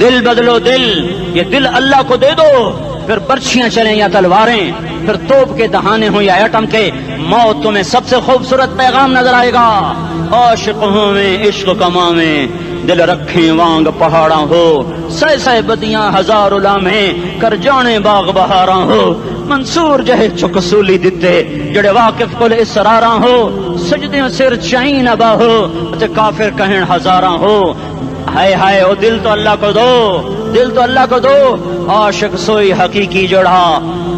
دل بدلو دل، یہ دل اللہ کو دے دو، پھر برچیاں چلیں یا تلواریں، پھر توپ کے دہانے ہوں یا ایٹم کے، موت تمہیں سب سے خوبصورت پیغام نظر آئے گا۔ عاشق ہوں میں عشق کماں میں، دل رکھیں وانگ پہاڑاں ہو، سہ سہ بدیاں ہزار لامیں، کر جانے باغ بہاراں ہو، منصور جہے چک سولی دتے، جڑے واقف کل اسراراں ہو، سجدیوں سر چائیں ابا ہو، تے کافر کہیں ہزاراں ہو۔ ہائے ہائے او دل تو اللہ کو دو، دل تو اللہ کو دو۔ عاشق سوئی حقیقی جوڑا،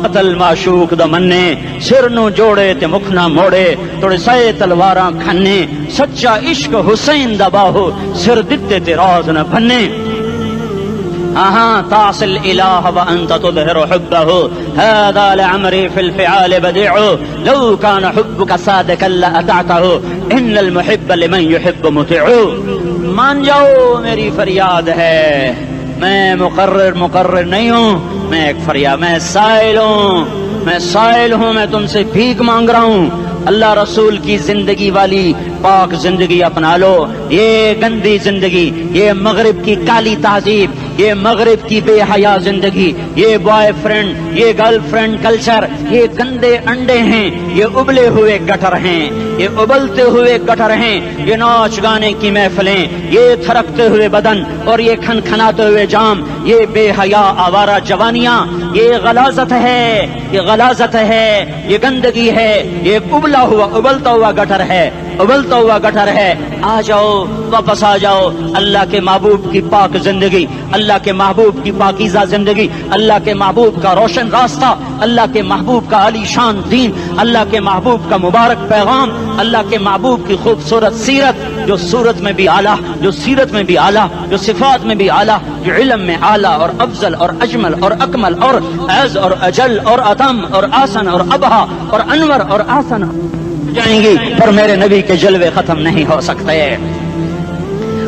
قتل معشوق دا مننے، سر نو جوڑے تے مکھ نہ موڑے، توڑے سائے تلواراں کھنے، سچا عشق حسین دا باہو، سر دتے تے راز نہ بھنے۔ تعصي الإله وأنت تظهر حبه، هذا لعمري في الفعال بديع، لو كان حبك صادقا لأطعته، إن المحب لمن يحب مطيع۔ مان جاؤ میری فریاد ہے، میں مقرر نہیں ہوں، میں ایک فریاد، میں سائل ہوں، میں تم سے بھیک مانگ رہا ہوں۔ اللہ رسول کی زندگی والی پاک زندگی اپنا لو، یہ گندی زندگی، یہ مغرب کی کالی تہذیب، یہ مغرب کی بے حیا زندگی، یہ بوائے فرینڈ، یہ گرل فرینڈ کلچر، یہ گندے انڈے ہیں، یہ ابلے ہوئے گٹر ہیں، یہ ابلتے ہوئے گٹر ہیں، یہ ناچ گانے کی محفلیں، یہ تھرکتے ہوئے بدن اور یہ کھنکھناتے ہوئے جام، یہ بے حیا آوارہ جوانیاں، یہ غلاظت ہے، یہ غلاظت ہے، یہ گندگی ہے، یہ ابلتا ہوا گٹر ہے، ابلتا ہوا گٹر ہے۔ آ جاؤ، واپس آ جاؤ، اللہ کے محبوب کی پاک زندگی، اللہ کے محبوب کی پاکیزہ زندگی، اللہ کے محبوب کا روشن راستہ، اللہ کے محبوب کا علی شان دین، اللہ کے محبوب کا مبارک پیغام، اللہ کے محبوب کی خوبصورت سیرت، جو صورت میں بھی اعلیٰ، جو سیرت میں بھی اعلیٰ، جو صفات میں بھی اعلیٰ، جو علم میں اعلیٰ اور افضل اور اجمل اور اکمل اور اعز اور اجل اور اتم اور آسن اور ابہا اور انور اور آسن جائیں گی، پر میرے نبی کے جلوے ختم نہیں ہو سکتے۔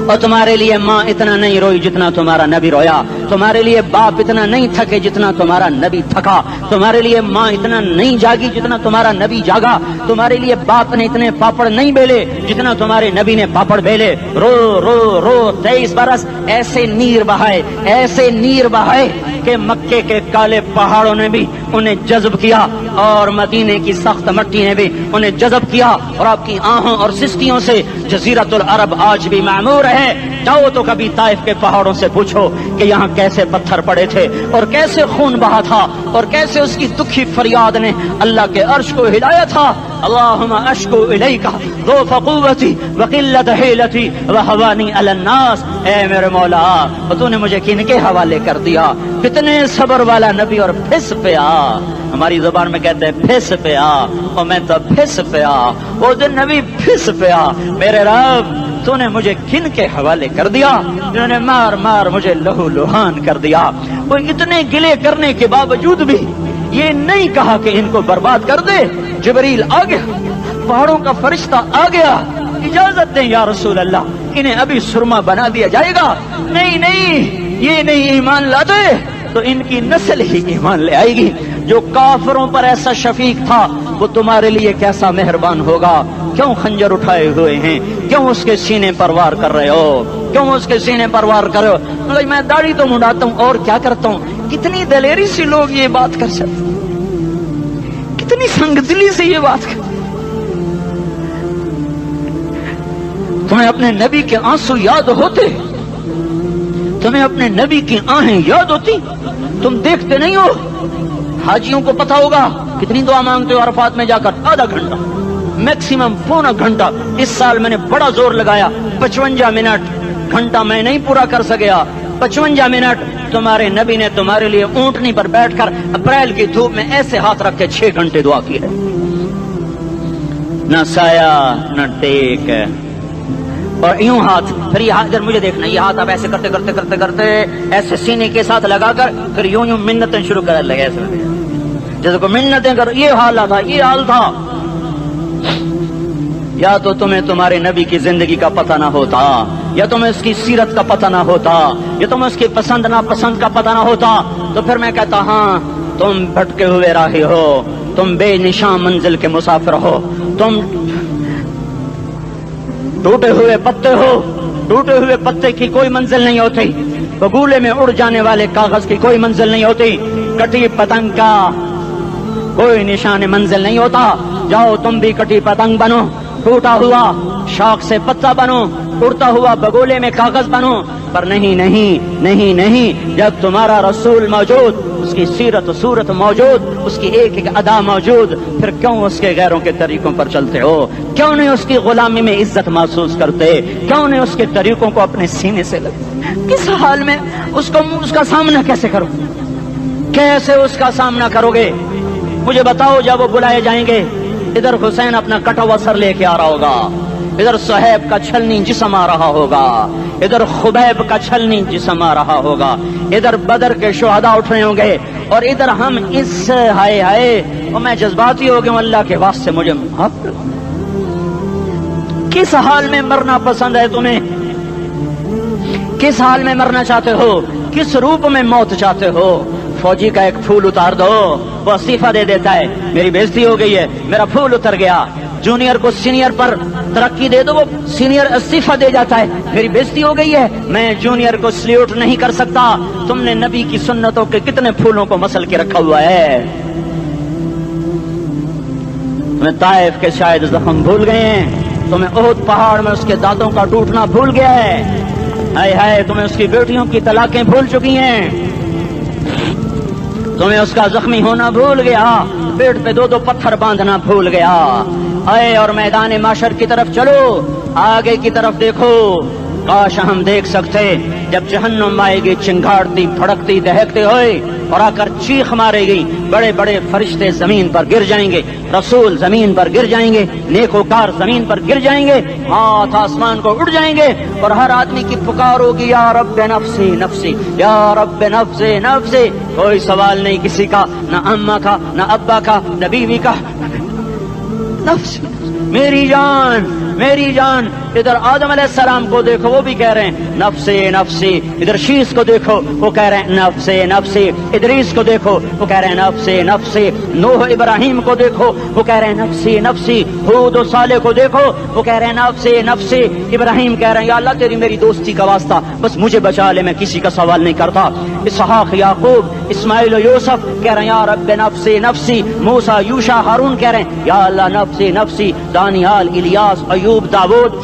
اور تمہارے لیے ماں اتنا نہیں روئی جتنا تمہارا نبی رویا، تمہارے لیے باپ اتنا نہیں تھکے جتنا تمہارا نبی تھکا، تمہارے لیے ماں اتنا نہیں جاگی جتنا تمہارا نبی جاگا، تمہارے لیے باپ نے اتنے پاپڑ نہیں بیلے جتنا تمہارے نبی نے پاپڑ بیلے۔ رو رو رو 23 برس ایسے نیر بہائے کہ مکے کے کالے پہاڑوں نے بھی انہیں جذب کیا اور مدینے کی سخت مٹی نے بھی انہیں جذب کیا، اور آپ کی آہوں اور سستیوں سے جزیرت العرب آج بھی معمور ہے۔ جاؤ تو کبھی طائف کے پہاڑوں سے پوچھو کہ یہاں کیسے پتھر پڑے تھے اور کیسے خون بہا تھا اور کیسے اس کی دکھی فریاد نے اللہ کے عرش کو ہلایا تھا۔ اللہم اشکو الیک ضعف قوتی وقلت حیلتی وہوانی علی الناس، اے میرے مولا تو نے مجھے کن کے حوالے کر دیا؟ کتنے صبر والا نبی، اور پھس پیا، ہماری زبان میں کہتے ہیں پھس پیا، اور میں تو پھس پیا، وہ دن نبی پھس پیا، میرے رب تو نے مجھے کن کے حوالے کر دیا جنہوں نے مار مار مجھے لہو لہان کر دیا۔ وہ اتنے گلے کرنے کے باوجود بھی یہ نہیں کہا کہ ان کو برباد کر دے۔ جبریل آ گیا، پہاڑوں کا فرشتہ آ گیا، اجازت دیں یا رسول اللہ، انہیں ابھی سرما بنا دیا جائے گا۔ نہیں، یہ نہیں ایمان لاتے تو ان کی نسل ہی ایمان لے آئے گی۔ جو کافروں پر ایسا شفیق تھا وہ تمہارے لیے کیسا مہربان ہوگا۔ کیوں خنجر اٹھائے ہوئے ہیں؟ کیوں اس کے سینے پر وار کر رہے ہو؟ کیوں اس کے سینے پر وار کر رہے ہو؟ میں داڑھی تو منڈاتا ہوں اور کیا کرتا ہوں۔ کتنی دلیری سے لوگ یہ بات کر سکتے، کتنی سنگدلی سے یہ بات کر۔ تمہیں اپنے نبی کے آنسو یاد ہوتے؟ تمہیں اپنے نبی کی آہیں یاد ہوتی؟ تم دیکھتے نہیں ہو؟ حاجیوں کو پتا ہوگا کتنی دعا مانگتے ہو عرفات میں جا کر؟ آدھا گھنٹہ، میکسیمم پونا گھنٹہ۔ اس سال میں نے بڑا زور لگایا، 55 منٹ، گھنٹہ میں نہیں پورا کر سکیا، 55 منٹ تمہارے نبی نے تمہارے لیے اونٹنی پر بیٹھ کر اپریل کی دھوپ میں ایسے ہاتھ رکھ کے 6 گھنٹے دعا کی ہے۔ نہ سایہ نہ ٹیک، اور یوں ہاتھ، پھر یہ ہاتھ ادھر مجھے دیکھنا، یہ ہاتھ آپ ایسے کرتے کرتے کرتے کرتے ایسے سینے کے ساتھ لگا کر پھر یوں یوں منتیں شروع کر لگے، ایسے جیسے کو منتیں کر۔ یہ حال تھا، یہ حال تھا۔ یا تو تمہیں تمہارے نبی کی زندگی کا پتہ نہ ہوتا، یا تمہیں اس کی سیرت کا پتہ نہ ہوتا، یا تمہیں اس کی پسند ناپسند کا پتہ نہ ہوتا، تو پھر میں کہتا ہاں تم بھٹکے ہوئے راہی ہو، تم بے نشان منزل کے مسافر ہو، تم ٹوٹے ہوئے پتے ہو، ٹوٹے ہوئے پتے کی کوئی منزل نہیں ہوتی۔ بگولے میں اڑ جانے والے کاغذ کی کوئی منزل نہیں ہوتی، کٹی پتنگ کا کوئی نشان منزل نہیں ہوتا۔ جاؤ تم بھی کٹی پتنگ بنو، ٹوٹا ہوا شاخ سے پتا بنو، اڑتا ہوا بگولے میں کاغذ بنو، پر نہیں نہیں نہیں نہیں، جب تمہارا رسول موجود، اس کی سیرت و صورت موجود، اس کی ایک ایک ادا موجود، پھر کیوں اس کے غیروں کے طریقوں پر چلتے ہو؟ کیوں نہیں اس کی غلامی میں عزت محسوس کرتے؟ کیوں نہیں اس کے طریقوں کو اپنے سینے سے لگتے؟ کس حال میں اس کا سامنا کیسے کرو؟ کیسے اس کا سامنا کرو گے؟ مجھے بتاؤ، جب وہ بلائے جائیں گے، ادھر حسین اپنا کٹا ہوا سر لے کے آ رہا ہوگا، ادھر صہیب کا چھلنی جسم آ رہا ہوگا، ادھر خبیب کا چھلنی جسم آ رہا ہوگا، ادھر بدر کے شہداء اٹھ رہے ہوں گے، اور ادھر ہم اس ہائے ہائے، اور میں جذباتی ہو گیا ہوں، اللہ کے واسطے مجھے معاف کر۔ کس حال میں مرنا پسند ہے تمہیں؟ کس حال میں مرنا چاہتے ہو؟ کس روپ میں موت چاہتے ہو؟ فوجی کا ایک پھول اتار دو، وہ استعفیٰ دے دیتا ہے، میری بےزتی ہو گئی ہے، میرا پھول اتر گیا۔ جونیئر کو سینئر پر ترقی دے دو، وہ سینئر استعفیٰ دے جاتا ہے، میری بےزتی ہو گئی ہے، میں جونیئر کو سلیوٹ نہیں کر سکتا۔ تم نے نبی کی سنتوں کے کتنے پھولوں کو مسل کے رکھا ہوا ہے؟ تمہیں طائف کے شاید زخم بھول گئے ہیں، تمہیں احد پہاڑ میں اس کے دانتوں کا ٹوٹنا بھول گیا ہے، ہائے ہائے تمہیں اس کی بیٹیوں کی طلاقیں بھول چکی ہیں، تمہیں اس کا زخمی ہونا بھول گیا، پیٹ پہ دو دو پتھر باندھنا بھول گیا۔ آئے اور میدان معاشر کی طرف چلو، آگے کی طرف دیکھو۔ کاش ہم دیکھ سکتے جب جہنم آئے گی چنگاڑتی بھڑکتی دہکتے ہوئے اور آ کر چیخ مارے گی، بڑے بڑے فرشتے زمین پر گر جائیں گے، رسول زمین پر گر جائیں گے، نیکوکار زمین پر گر جائیں گے، ہاتھ آسمان کو اڑ جائیں گے، اور ہر آدمی کی پکار ہوگی، یا رب نفسی نفسی، یا رب نفسی نفسی۔ کوئی سوال نہیں کسی کا، نہ اماں کا، نہ ابا کا، نہ بیوی کا، نفسی میری جان میری جان۔ ادھر آدم علیہ السلام کو دیکھو، وہ بھی کہہ رہے ہیں نفسی نفسی، ادھر شیش کو دیکھو، وہ کہہ رہے ہیں نفسی نفسی، ادریس کو دیکھو، وہ کہہ رہے ہیں نفسی نفسی، نوح ابراہیم کو دیکھو، وہ کہہ رہے ہیں نفسی نفسی، ہود و صالح کو دیکھو، وہ کہہ رہے ہیں نفسی نفسی۔ ابراہیم کہہ رہے ہیں یا اللہ تیری میری دوستی کا واسطہ، بس مجھے بچا لے، میں کسی کا سوال نہیں کرتا۔ اسحاق یعقوب اسماعیل و یوسف کہہ رہے ہیں یا رب نفسی نفسی۔ موسیٰ یوشع ہارون کہہ رہے ہیں یا اللہ نفسی نفسی۔ دانیال الیاس ایوب داؤد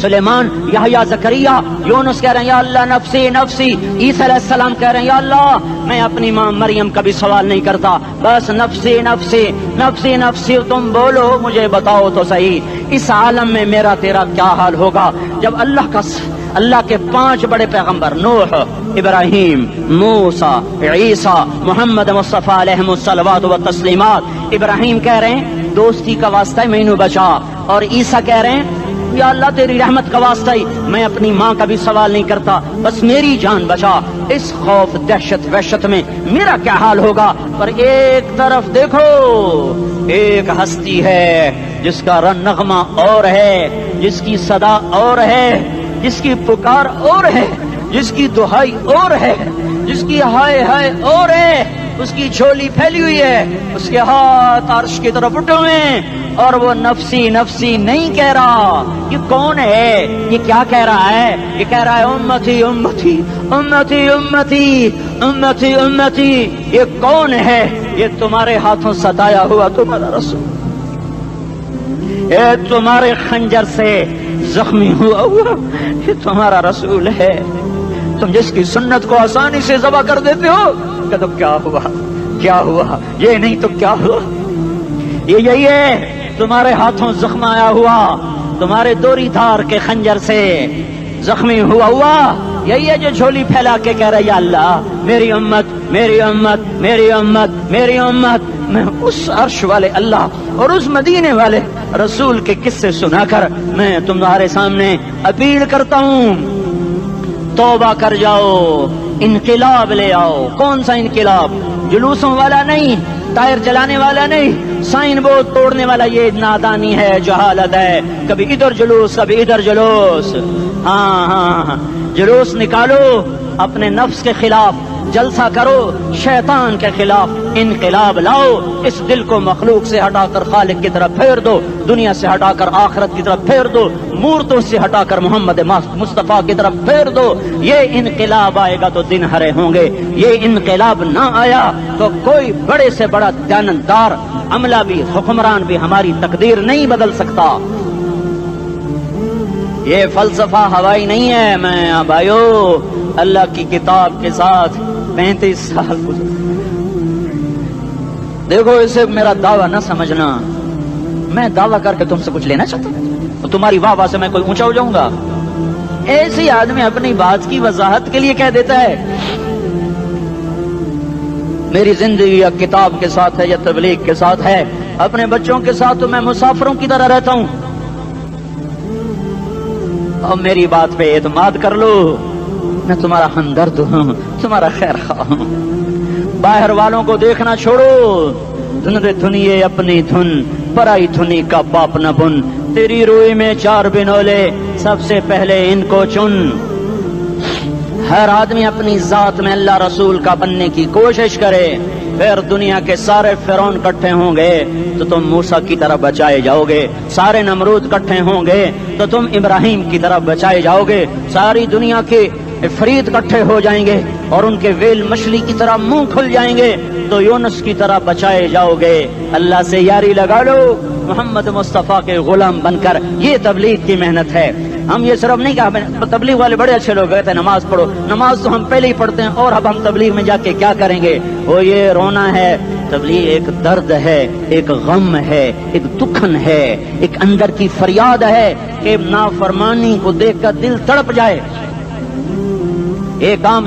سلیمان یحییٰ زکریا یونس کہہ رہے ہیں یا اللہ نفسی نفسی۔ عیسیٰ علیہ السلام کہہ رہے ہیں یا اللہ میں اپنی ماں مریم کا بھی سوال نہیں کرتا، بس نفسی نفسی نفسی نفسی۔ تم بولو مجھے بتاؤ تو صحیح، اس عالم میں میرا تیرا کیا حال ہوگا جب اللہ کے 5 بڑے پیغمبر نوح، ابراہیم، موسیٰ، عیسیٰ، محمد مصطفیٰ علیہ الصلوات و تسلیمات۔ ابراہیم کہہ رہے ہیں دوستی کا واسطہ ہے مینوں بچا، اور عیسیٰ کہہ رہے ہیں یا اللہ تیری رحمت کا واسطہ ہی میں اپنی ماں کا بھی سوال نہیں کرتا، بس میری جان بچا۔ اس خوف دہشت وحشت میں میرا کیا حال ہوگا؟ پر ایک طرف دیکھو، ایک ہستی ہے جس کا نغمہ اور ہے، جس کی صدا اور ہے، جس کی پکار اور ہے، جس کی دہائی اور ہے، جس کی ہائے ہائے اور ہے، اس کی جھولی پھیلی ہوئی ہے، اس کے ہاتھ عرش کی طرف اٹھے ہوئے ہیں، اور وہ نفسی نفسی نہیں کہہ رہا۔ یہ کون ہے؟ یہ کیا کہہ رہا ہے؟ یہ کہہ رہا ہے امتی امتی امتی امتی امتی امتی۔ یہ کون ہے؟ یہ تمہارے ہاتھوں ستایا ہوا تمہارا رسول، یہ تمہارے خنجر سے زخمی ہوا یہ تمہارا رسول ہے۔ تم جس کی سنت کو آسانی سے ذبح کر دیتے ہو، کہ تو کیا ہوا کیا ہوا، یہ نہیں تو کیا ہوا؟ یہ یہی ہے تمہارے ہاتھوں زخم آیا ہوا، تمہارے دوری دھار کے خنجر سے زخمی ہوا، یہی ہے جو جھولی پھیلا کے کہہ رہا ہے یا اللہ میری امت میری امت میری امت میری امت۔ میں اس عرش والے اللہ اور اس مدینے والے رسول کے قصے سنا کر میں تمہارے سامنے اپیل کرتا ہوں، توبہ کر جاؤ، انقلاب لے آؤ۔ کون سا انقلاب؟ جلوسوں والا نہیں، ٹائر چلانے والا نہیں، سائن بورڈ توڑنے والا، یہ نادانی ہے، جہالت ہے۔ کبھی ادھر جلوس کبھی ادھر جلوس، ہاں جلوس نکالو اپنے نفس کے خلاف، جلسہ کرو، شیطان کے خلاف انقلاب لاؤ، اس دل کو مخلوق سے ہٹا کر خالق کی طرف پھیر دو، دنیا سے ہٹا کر آخرت کی طرف پھیر دو، مورتوں سے ہٹا کر محمد مصطفیٰ کی طرف پھیر دو۔ یہ انقلاب آئے گا تو دن ہرے ہوں گے، یہ انقلاب نہ آیا تو کوئی بڑے سے بڑا دیانتدار عملہ بھی، حکمران بھی ہماری تقدیر نہیں بدل سکتا۔ یہ فلسفہ ہوائی نہیں ہے۔ میں بھائیو اللہ کی کتاب کے ساتھ 35 سال گزرے، دیکھو اسے میرا دعویٰ نہ سمجھنا، میں دعویٰ کر کے تم سے کچھ لینا چاہتا ہوں تو تمہاری واہ واہ سے میں کوئی اونچا ہو جاؤں گا؟ ایسے آدمی اپنی بات کی وضاحت کے لیے کہہ دیتا ہے میری زندگی یا کتاب کے ساتھ ہے یا تبلیغ کے ساتھ ہے، اپنے بچوں کے ساتھ تو میں مسافروں کی طرح رہتا ہوں، اور میری بات پہ اعتماد کر لو، میں تمہارا ہمدرد ہوں، تمہارا خیر خواہ ہوں۔ باہر والوں کو دیکھنا چھوڑو، دھنیے اپنی دھن، پرائی دھنی کا باپ نہ بن، تیری روئی میں 4 بنولے، سب سے پہلے ان کو چن۔ ہر آدمی اپنی ذات میں اللہ رسول کا بننے کی کوشش کرے، پھر دنیا کے سارے فرعون اکٹھے ہوں گے تو تم موسیٰ کی طرح بچائے جاؤ گے، سارے نمرود اکٹھے ہوں گے تو تم ابراہیم کی طرح بچائے جاؤ گے، ساری دنیا کے فرید اکٹھے ہو جائیں گے اور ان کے ویل مچھلی کی طرح منہ کھل جائیں گے تو یونس کی طرح بچائے جاؤ گے۔ اللہ سے یاری لگا لو، محمد مصطفیٰ کے غلام بن کر، یہ تبلیغ کی محنت ہے۔ ہم یہ صرف نہیں کہا، تبلیغ والے بڑے اچھے لوگ کہتے ہیں نماز پڑھو، نماز تو ہم پہلے ہی پڑھتے ہیں، اور اب ہم تبلیغ میں جا کے کیا کریں گے؟ وہ یہ رونا ہے، تبلیغ ایک درد ہے، ایک غم ہے، ایک دکھن ہے، ایک اندر کی فریاد ہے کہ نافرمانی کو دیکھ کر دل تڑپ جائے۔ ایک عام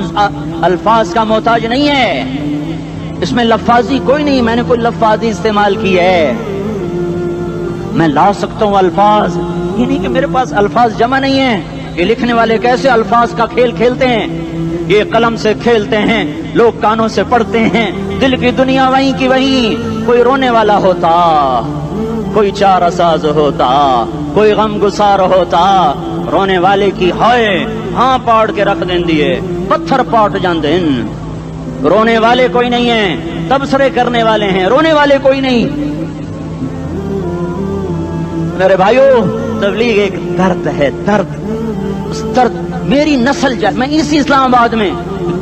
الفاظ کا محتاج نہیں ہے، اس میں لفاظی کوئی نہیں، میں نے کوئی لفاظی استعمال کی ہے، میں لا سکتا ہوں الفاظ، یہ نہیں کہ میرے پاس الفاظ جمع نہیں ہیں۔ یہ لکھنے والے کیسے الفاظ کا کھیل کھیلتے ہیں، یہ قلم سے کھیلتے ہیں، لوگ کانوں سے پڑھتے ہیں، دل کی دنیا وہیں کی وہیں۔ کوئی رونے والا ہوتا، کوئی چارہ ساز ہوتا، کوئی غم گسار ہوتا، رونے والے کی ہائے ہاں پاڑ کے رکھ دیں دیے، پتھر پاٹ جان دیں۔ رونے والے کوئی نہیں ہیں، تبصرے کرنے والے ہیں، رونے والے کوئی نہیں۔ میرے بھائیو تبلیغ ایک درد ہے، درد، اس درد میری نسل میں اسی اسلام آباد میں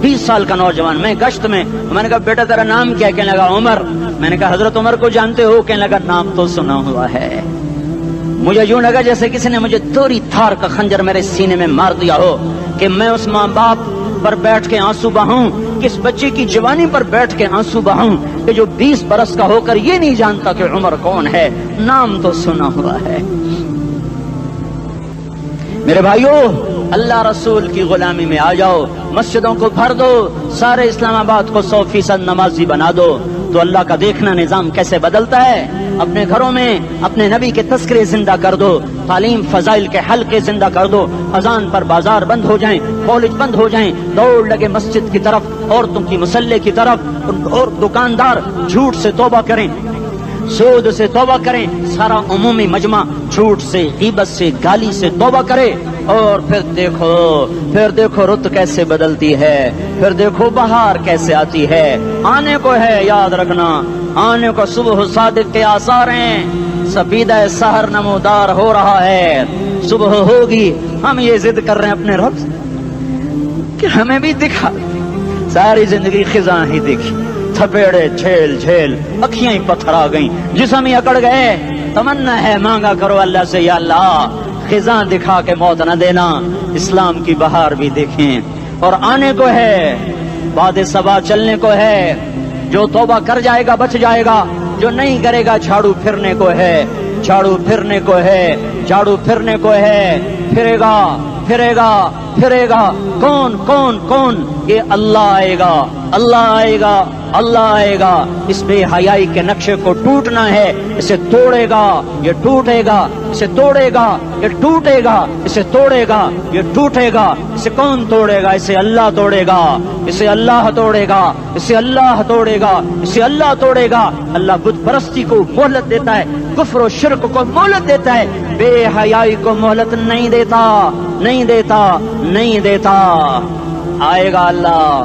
20 سال کا نوجوان، میں گشت میں نے کہا بیٹا تیرا نام کیا؟ کہنے لگا عمر۔ میں نے کہا حضرت عمر کو جانتے ہو؟ کہنے لگا نام تو سنا ہوا ہے۔ مجھے یوں لگا جیسے کسی نے مجھے توری تھار کا خنجر میرے سینے میں مار دیا ہو کہ میں اس ماں باپ پر بیٹھ کے آنسو بہاؤں، کس بچے کی جوانی پر بیٹھ کے آنسو بہاؤں کہ جو 20 برس کا ہو کر یہ نہیں جانتا کہ عمر کون ہے، نام تو سنا ہوا ہے۔ میرے بھائیو اللہ رسول کی غلامی میں آ جاؤ، مسجدوں کو بھر دو، سارے اسلام آباد کو 100% نمازی بنا دو، تو اللہ کا دیکھنا نظام کیسے بدلتا ہے۔ اپنے گھروں میں اپنے نبی کے تذکرے زندہ کر دو، تعلیم فضائل کے حلقے زندہ کر دو، اذان پر بازار بند ہو جائیں، کالج بند ہو جائیں، دوڑ لگے مسجد کی طرف، عورتوں کی مصلے کی طرف، اور دکاندار جھوٹ سے توبہ کریں، سود سے توبہ کریں، سارا عمومی مجمع جھوٹ سے، غیبت سے، گالی سے توبہ کرے، اور پھر دیکھو رت کیسے بدلتی ہے، پھر دیکھو بہار کیسے آتی ہے۔ آنے کو ہے، یاد رکھنا، آنے کو صبح صادق کے آثار ہیں، سفیدہ سحر نمودار ہو رہا ہے، صبح ہوگی۔ ہم یہ ضد کر رہے ہیں اپنے رب سے کہ ہمیں بھی دکھا، ساری زندگی خزاں ہی دیکھی، تھپیڑے جھیل جھیل، اکھیاں ہی پتھر آ گئیں، جسم ہی اکڑ گئے۔ تمنا ہے مانگا کرو اللہ سے، یا اللہ خزاں دکھا کے موت نہ دینا، اسلام کی بہار بھی دیکھیں۔ اور آنے کو ہے، باد صبا چلنے کو ہے، جو توبہ کر جائے گا بچ جائے گا، جو نہیں کرے گا جھاڑو پھرنے کو ہے، جھاڑو پھرنے کو ہے، جھاڑو پھرنے کو ہے، پھرے گا پھرے گا پھرے گا۔ کون کون کون؟ یہ اللہ آئے گا، اللہ آئے گا، اللہ آئے گا۔ اس بے حیائی کے نقشے کو ٹوٹنا ہے، اسے توڑے گا، یہ ٹوٹے گا، اسے توڑے گا، یہ ٹوٹے گا، اسے توڑے گا، یہ ٹوٹے گا۔ اسے کون توڑے گا؟ اسے اللہ توڑے گا، اسے اللہ توڑے گا، اسے اللہ توڑے گا، اسے اللہ توڑے گا۔ اللہ بت پرستی کو مہلت دیتا ہے، کفر و شرک کو مہلت دیتا ہے، بے حیائی کو مہلت نہیں دیتا، نہیں دیتا، نہیں دیتا۔ آئے گا اللہ،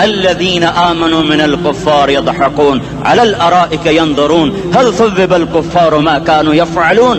الذين آمنوا من الكفار يضحكون على الأرائك ينظرون هل ثوب الكفار ما كانوا يفعلون।